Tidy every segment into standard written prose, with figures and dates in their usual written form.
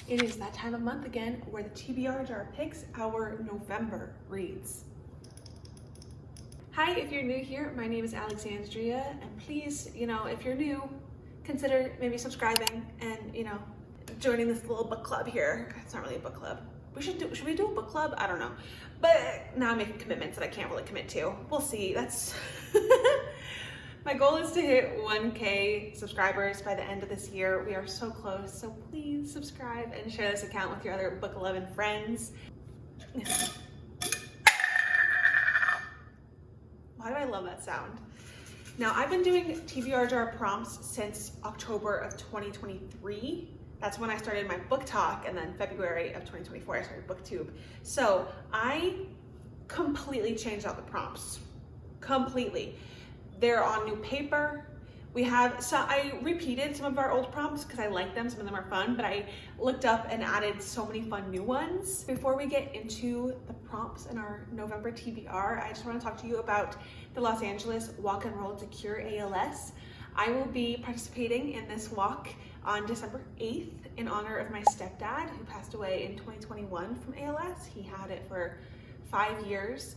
It is that time of month again where the TBR jar picks our November reads. Hi, if you're new here, my name is Alexandria, and please, if you're new, consider maybe subscribing and, joining this little book club here. It's not really a book club. Should we do a book club? I don't know. But now I'm making commitments that I can't really commit to. We'll see. That's my goal is to hit 1K subscribers by the end of this year. We are so close, so please subscribe and share this account with your other book loving friends. Why do I love that sound? Now, I've been doing TBR jar prompts since October of 2023. That's when I started my book talk, and then February of 2024, I started BookTube. So I completely changed out the prompts, completely. They're on new paper. I repeated some of our old prompts because I like them, some of them are fun, but I looked up and added so many fun new ones. Before we get into the prompts in our November TBR, I just want to talk to you about the Los Angeles Walk and Roll to Cure ALS. I will be participating in this walk on December 8th in honor of my stepdad who passed away in 2021 from ALS. He had it for 5 years.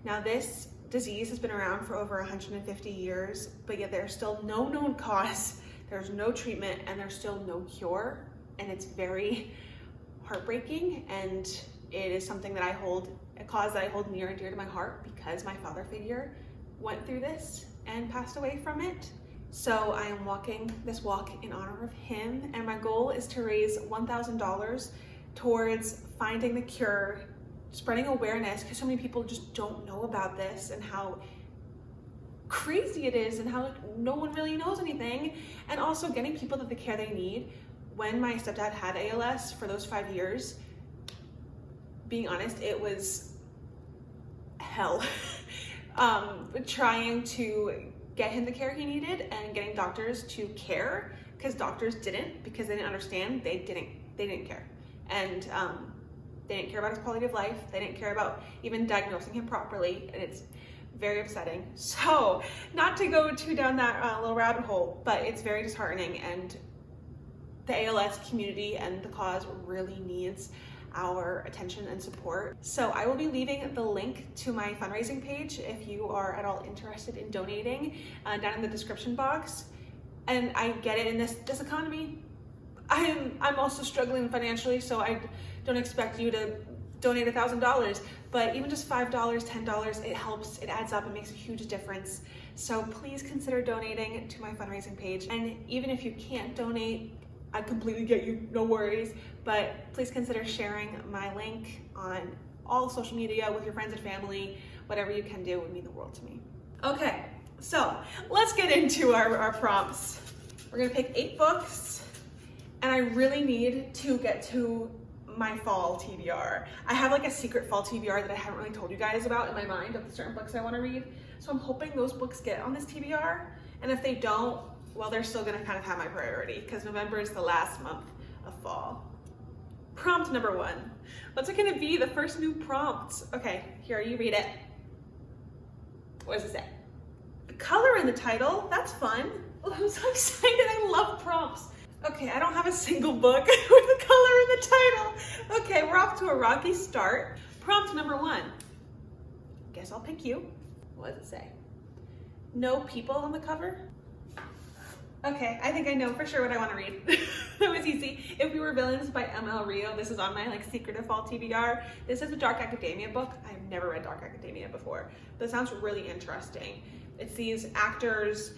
Now this disease has been around for over 150 years, but yet there's still no known cause, there's no treatment, and there's still no cure. And it's very heartbreaking, and it is something that a cause that I hold near and dear to my heart because my father figure went through this and passed away from it. So I am walking this walk in honor of him, and my goal is to raise $1,000 towards finding the cure, spreading awareness, because so many people just don't know about this and how crazy it is and how no one really knows anything, and also getting people the care they need. When my stepdad had ALS for those 5 years, being honest, it was hell. Trying to get him the care he needed and getting doctors to care, because doctors didn't, because they didn't understand. They didn't care, and they didn't care about his quality of life. They didn't care about even diagnosing him properly, and it's very upsetting. So not to go too down that little rabbit hole, but it's very disheartening, and the ALS community and the cause really needs our attention and support. So I will be leaving the link to my fundraising page if you are at all interested in donating down in the description box. And I get it, in this economy, I'm also struggling financially, so I don't expect you to donate $1,000, but even just $5, $10, it helps, it adds up, it makes a huge difference. So please consider donating to my fundraising page. And even if you can't donate, I completely get you, no worries, but please consider sharing my link on all social media with your friends and family. Whatever you can do would mean the world to me. Okay, so let's get into our prompts. We're gonna pick 8 books, and I really need to get to my fall TBR. I have like a secret fall TBR that I haven't really told you guys about in my mind of the certain books I want to read. So I'm hoping those books get on this TBR, and if they don't, well, they're still gonna kind of have my priority because November is the last month of fall. Prompt number 1. What's it gonna be? The first new prompt. Okay, here, you read it. What does it say? The color in the title, that's fun. Oh, I'm so excited, I love prompts. Okay, I don't have a single book with the color in the title. Okay, we're off to a rocky start. Prompt number 1. Guess I'll pick you. What does it say? No people on the cover? Okay, I think I know for sure what I want to read. That was easy. If We Were Villains by M.L. Rio. This is on my secret fall TBR. This is a dark academia book. I've never read dark academia before, but it sounds really interesting. It's these actors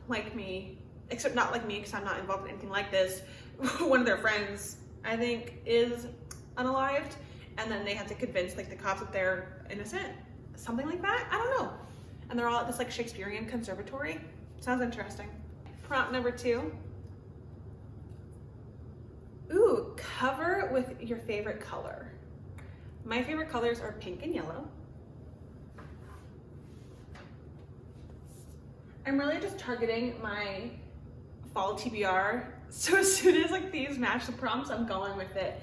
like me, except not like me because I'm not involved in anything like this. One of their friends, I think, is unalived, and then they have to convince the cops that they're innocent. Something like that, I don't know. And they're all at this Shakespearean conservatory. Sounds interesting. Prompt number 2. Ooh, cover with your favorite color. My favorite colors are pink and yellow. I'm really just targeting my fall TBR. So as soon as these match the prompts, I'm going with it.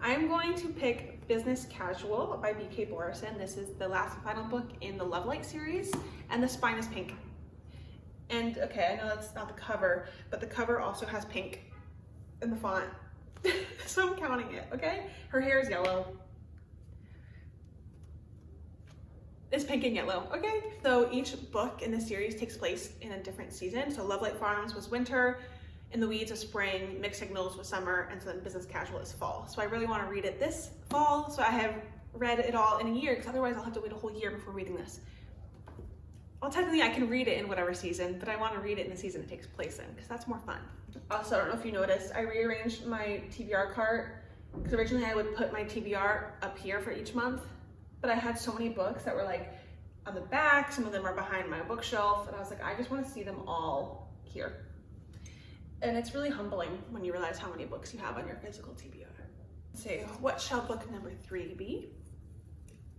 I'm going to pick Business Casual by B.K. Borison. This is the last and final book in the Love Light series, and the spine is pink. And okay, I know that's not the cover, but the cover also has pink in the font. So I'm counting it, okay? Her hair is yellow. It's pink and yellow, okay? So each book in the series takes place in a different season. So Love Light Farms was winter, In the Weeds was spring, Mixed Signals was summer, and so then Business Casual is fall. So I really want to read it this fall, so I have read it all in a year, because otherwise I'll have to wait a whole year before reading this. Well, technically I can read it in whatever season, but I want to read it in the season it takes place in, because that's more fun. Also, I don't know if you noticed, I rearranged my TBR cart, because originally I would put my TBR up here for each month, but I had so many books that were like on the back, some of them are behind my bookshelf, and I was like, I just want to see them all here. And it's really humbling when you realize how many books you have on your physical TBR. Let's see, what shall book number 3 be?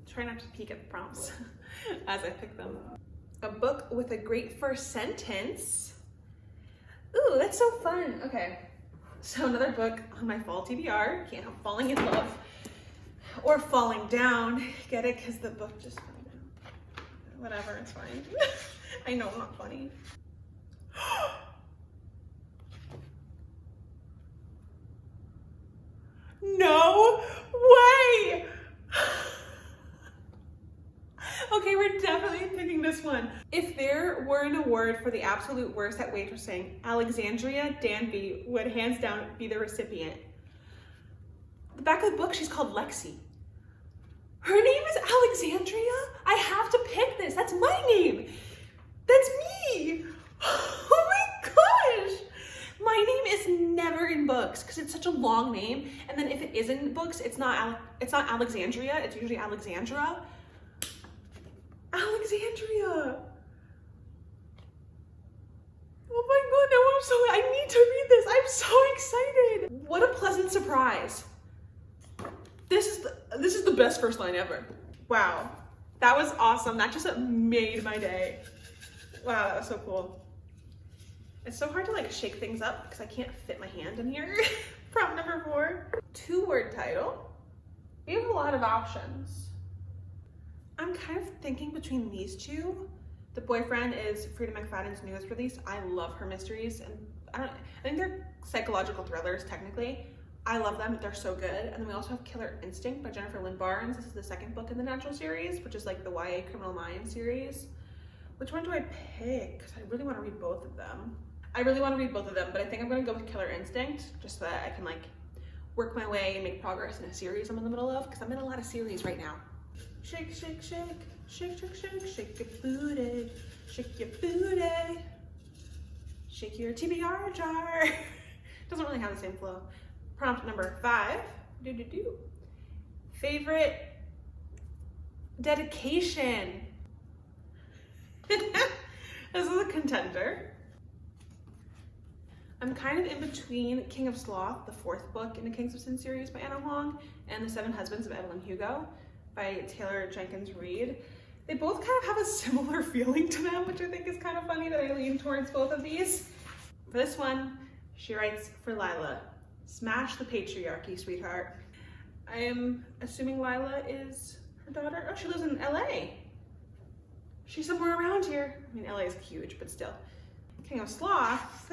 Try not to peek at the prompts as I pick them. A book with a great first sentence. Ooh, that's so fun. Okay, so another book on my fall TBR, Can't Help Falling in Love. Or Falling Down. Get it? Because the book just fell down. Whatever, it's fine. I know I'm not funny. No way! Okay, we're definitely picking this one. If there were an award for the absolute worst at waitressing, Alexandria Danby would hands down be the recipient. The back of the book, she's called Lexi. Her name is Alexandria? I have to pick this. That's my name. That's me. Oh my gosh. My name is never in books because it's such a long name. And then if it is in books, it's not Alexandria. It's usually Alexandra. Alexandria. Oh my god, now I need to read this. I'm so excited. What a pleasant surprise. This is the best first line ever. Wow, that was awesome. That just made my day. Wow, that was so cool. It's so hard to like shake things up because I can't fit my hand in here. Prompt number 4. 2-word title. We have a lot of options. I'm kind of thinking between these two. The Boyfriend is Frida McFadden's newest release. I love her mysteries, and I think they're psychological thrillers technically. I love them, they're so good. And then we also have Killer Instinct by Jennifer Lynn Barnes. This is the 2nd book in the Natural series, which is like the YA Criminal Minds series. Which one do I pick? Because I really want to read both of them. But I think I'm gonna go with Killer Instinct, just so that I can like work my way and make progress in a series I'm in the middle of, because I'm in a lot of series right now. Shake, shake, shake, shake, shake, shake, shake your booty, shake your booty, shake your TBR jar. Doesn't really have the same flow. Prompt number 5. Favorite dedication. This is a contender. I'm kind of in between King of Sloth, the 4th book in the Kings of Sin series by Anna Huang, and The 7 Husbands of Evelyn Hugo by Taylor Jenkins Reid. They both kind of have a similar feeling to them, which I think is kind of funny that I lean towards both of these. For this one, she writes for Lila. Smash the patriarchy, sweetheart. I am assuming Lila is her daughter. Oh, she lives in LA. She's somewhere around here. I mean, LA is huge, but still. King of Sloth.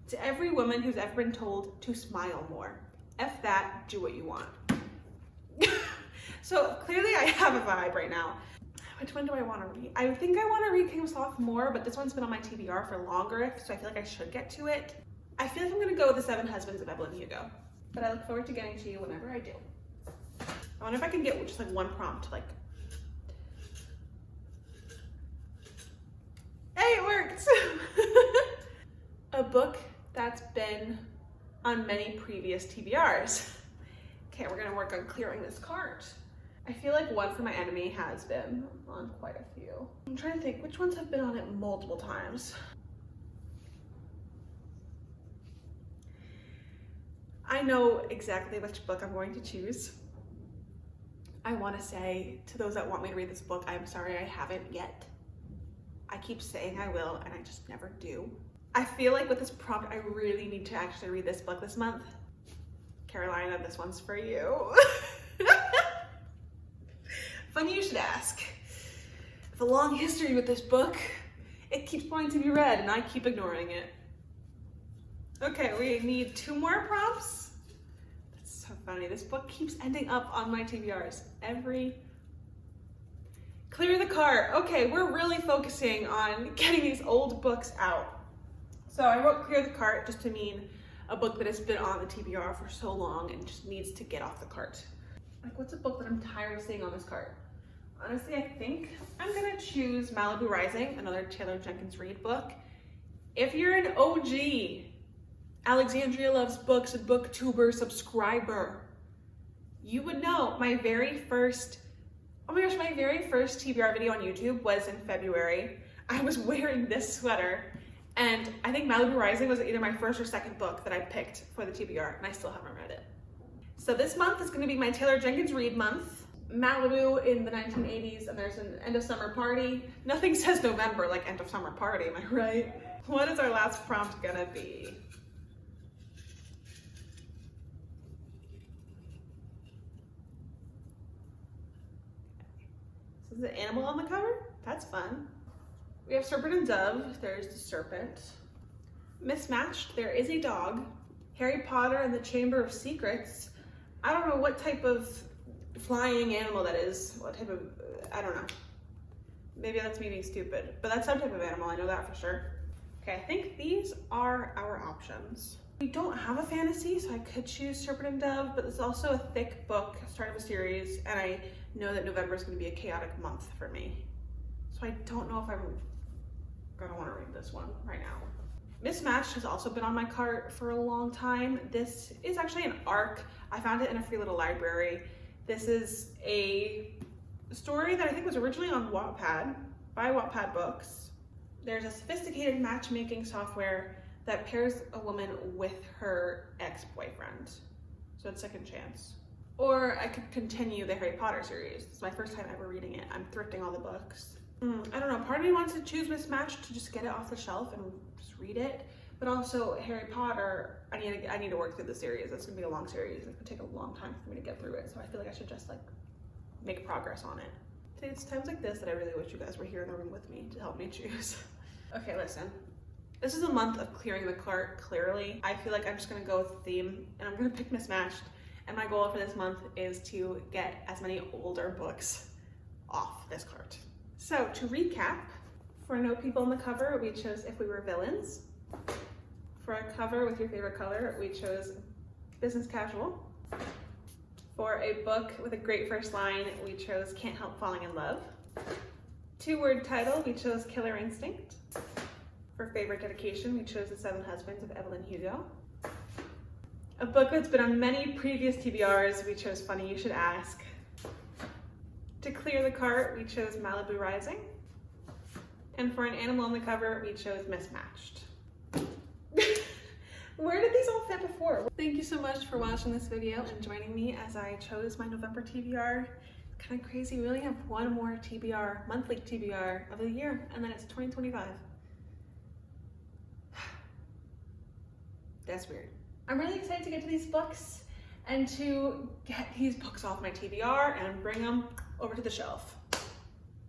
To every woman who's ever been told to smile more. F that, do what you want. So clearly I have a vibe right now. Which one do I want to read? I think I want to read King of Sloth more, but this one's been on my TBR for longer, so I feel like I should get to it. I feel like I'm gonna go with The 7 Husbands of Evelyn Hugo, but I look forward to getting to you whenever I do. I wonder if I can get just like one prompt, like. Hey, it worked! A book that's been on many previous TBRs. Okay, we're gonna work on clearing this cart. I feel like One for My Enemy has been on quite a few. I'm trying to think, which ones have been on it multiple times? I know exactly which book I'm going to choose. I want to say to those that want me to read this book, I'm sorry I haven't yet. I keep saying I will, and I just never do. I feel like with this prompt, I really need to actually read this book this month. Carolina, this one's for you. Funny you should ask. I have a long history with this book. It keeps wanting to be read, and I keep ignoring it. Okay, we need 2 more prompts. funny. This book keeps ending up on my TBRs Clear the cart. Okay, we're really focusing on getting these old books out. So I wrote clear the cart just to mean a book that has been on the TBR for so long and just needs to get off the cart. Like, what's a book that I'm tired of seeing on this cart? Honestly, I think I'm gonna choose Malibu Rising, another Taylor Jenkins Reid book. If you're an OG Alexandria Loves Books booktuber subscriber, you would know my very first TBR video on YouTube was in February. I was wearing this sweater, and I think Malibu Rising was either my first or second book that I picked for the TBR, and I still haven't read it. So this month is gonna be my Taylor Jenkins Reid month. Malibu in the 1980s, and there's an end of summer party. Nothing says November like end of summer party, am I right? What is our last prompt gonna be? Is the animal on the cover? That's fun. We have Serpent and Dove. There's the serpent. Mismatched, there is a dog. Harry Potter and the Chamber of Secrets. I don't know what type of flying animal that is. What type of, I don't know. Maybe that's me being stupid, but that's some type of animal, I know that for sure. Okay, I think these are our options. We don't have a fantasy, so I could choose Serpent and Dove, but it's also a thick book, start of a series, and I know that November is going to be a chaotic month for me. So I don't know if I'm gonna want to read this one right now. Mismatched has also been on my cart for a long time. This is actually an ARC. I found it in a free little library. This is a story that I think was originally on Wattpad, by Wattpad Books. There's a sophisticated matchmaking software that pairs a woman with her ex-boyfriend. So it's second chance. Or I could continue the Harry Potter series. It's my first time ever reading it. I'm thrifting all the books. I don't know, part of me wants to choose Mismatched to just get it off the shelf and just read it. But also Harry Potter, I need to work through the series. It's gonna be a long series. It's gonna take a long time for me to get through it. So I feel like I should just like make progress on it. It's times like this that I really wish you guys were here in the room with me to help me choose. Okay, listen. This is a month of clearing the cart, clearly. I feel like I'm just gonna go with the theme and I'm gonna pick Mismatched. And my goal for this month is to get as many older books off this cart. So to recap, for No People on the Cover, we chose If We Were Villains. For a cover with your favorite color, we chose Business Casual. For a book with a great first line, we chose Can't Help Falling in Love. 2-word title, we chose Killer Instinct. For favorite dedication, we chose The 7 Husbands of Evelyn Hugo. A book that's been on many previous TBRs, we chose Funny You Should Ask. To clear the cart, we chose Malibu Rising. And for an animal on the cover, we chose Mismatched. Where did these all fit before? Thank you so much for watching this video and joining me as I chose my November TBR. It's kind of crazy, we only have one more TBR, monthly TBR of the year, and then it's 2025. That's weird. I'm really excited to get to these books and to get these books off my TBR and bring them over to the shelf.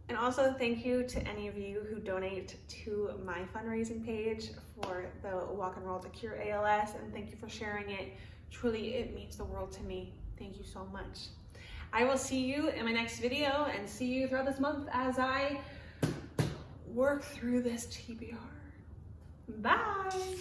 And also thank you to any of you who donate to my fundraising page for the Walk and Roll to Cure ALS, and thank you for sharing it. Truly, it means the world to me. Thank you so much. I will see you in my next video and see you throughout this month as I work through this TBR. Bye.